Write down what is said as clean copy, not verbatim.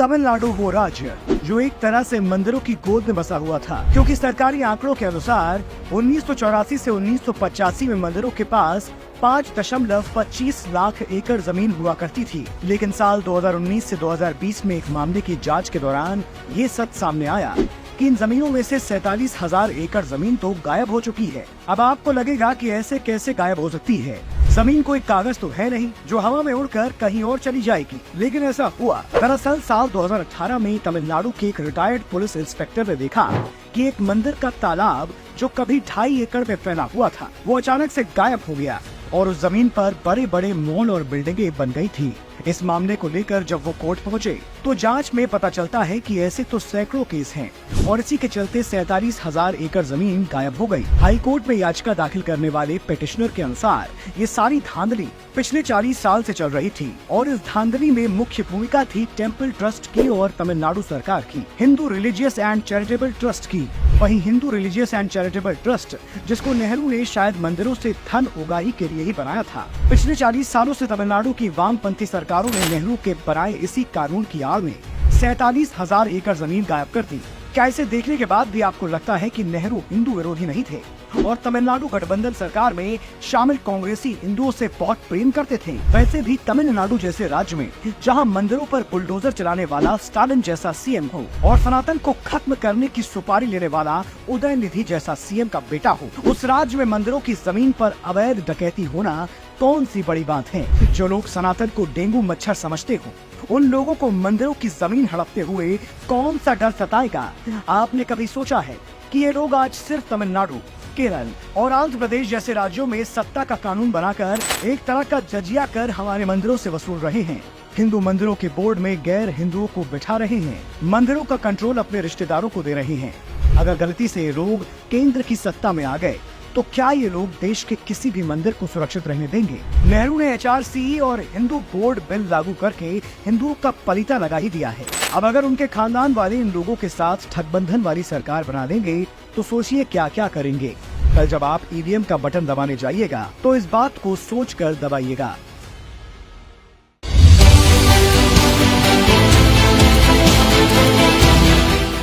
तमिलनाडु वो राज्य जो एक तरह से मंदिरों की गोद में बसा हुआ था, क्योंकि सरकारी आंकड़ों के अनुसार 1984 से 1985 में मंदिरों के पास 5.25 लाख एकड़ जमीन हुआ करती थी। लेकिन साल 2019 से 2020 में एक मामले की जांच के दौरान ये सच सामने आया कि इन जमीनों में से 47,000 एकड़ जमीन तो गायब हो चुकी है। अब आपको लगेगा कि ऐसे कैसे गायब हो सकती है, जमीन कोई कागज तो है नहीं जो हवा में उड़कर कहीं और चली जाएगी। लेकिन ऐसा हुआ। दरअसल साल 2018 में तमिलनाडु के एक रिटायर्ड पुलिस इंस्पेक्टर ने देखा कि एक मंदिर का तालाब जो कभी 2.5 एकड़ में फैला हुआ था, वो अचानक से गायब हो गया और उस जमीन पर बड़े बड़े मॉल और बिल्डिंगें बन गई थी। इस मामले को लेकर जब वो कोर्ट पहुंचे तो जांच में पता चलता है कि ऐसे तो सैकड़ों केस हैं और इसी के चलते 47,000 एकड़ जमीन गायब हो गई। हाई कोर्ट में याचिका दाखिल करने वाले पिटिशनर के अनुसार ये सारी धांधली पिछले 40 साल से चल रही थी और इस धांधली में मुख्य भूमिका थी टेम्पल ट्रस्ट की और तमिलनाडु सरकार की, Hindu religious and charitable trust की। वहीं Hindu religious and charitable trust, जिसको नेहरू ने शायद मंदिरों से धन उगाही के लिए ही बनाया था, पिछले 40 सालों से तमिलनाडु की वामपंथी सरकारों ने नेहरू के बनाए इसी कानून की आड़ में 47,000 एकड़ जमीन गायब कर दी। क्या इसे देखने के बाद भी आपको लगता है कि नेहरू हिंदू विरोधी नहीं थे और तमिलनाडु गठबंधन सरकार में शामिल कांग्रेसी हिंदुओं से बहुत प्रेम करते थे? वैसे भी तमिलनाडु जैसे राज्य में जहां मंदिरों पर बुलडोजर चलाने वाला स्टालिन जैसा सीएम हो और सनातन को खत्म करने की सुपारी लेने वाला उदयनिधि जैसा सीएम का बेटा हो, उस राज्य में मंदिरों की जमीन पर अवैध डकैती होना कौन सी बड़ी बात है? जो लोग सनातन को डेंगू मच्छर समझते हो, उन लोगों को मंदिरों की जमीन हड़पते हुए कौन सा डर सताएगा? आपने कभी सोचा है कि ये लोग आज सिर्फ तमिलनाडु, केरल और आंध्र प्रदेश जैसे राज्यों में सत्ता का कानून बनाकर एक तरह का जजिया कर हमारे मंदिरों से वसूल रहे हैं? हिंदू मंदिरों के बोर्ड में गैर हिंदुओं को बिठा रहे हैं, मंदिरों का कंट्रोल अपने रिश्तेदारों को दे रहे हैं। अगर गलती से ये लोग केंद्र की सत्ता में आ गए तो क्या ये लोग देश के किसी भी मंदिर को सुरक्षित रहने देंगे? नेहरू ने HRC और हिंदू बोर्ड बिल लागू करके हिंदुओं का पलीता लगा ही दिया है। अब अगर उनके खानदान वाले इन लोगों के साथ ठगबंधन वाली सरकार बना देंगे तो सोचिए क्या क्या करेंगे। कल जब आप EVM का बटन दबाने जाइएगा तो इस बात को सोच कर दबाइएगा।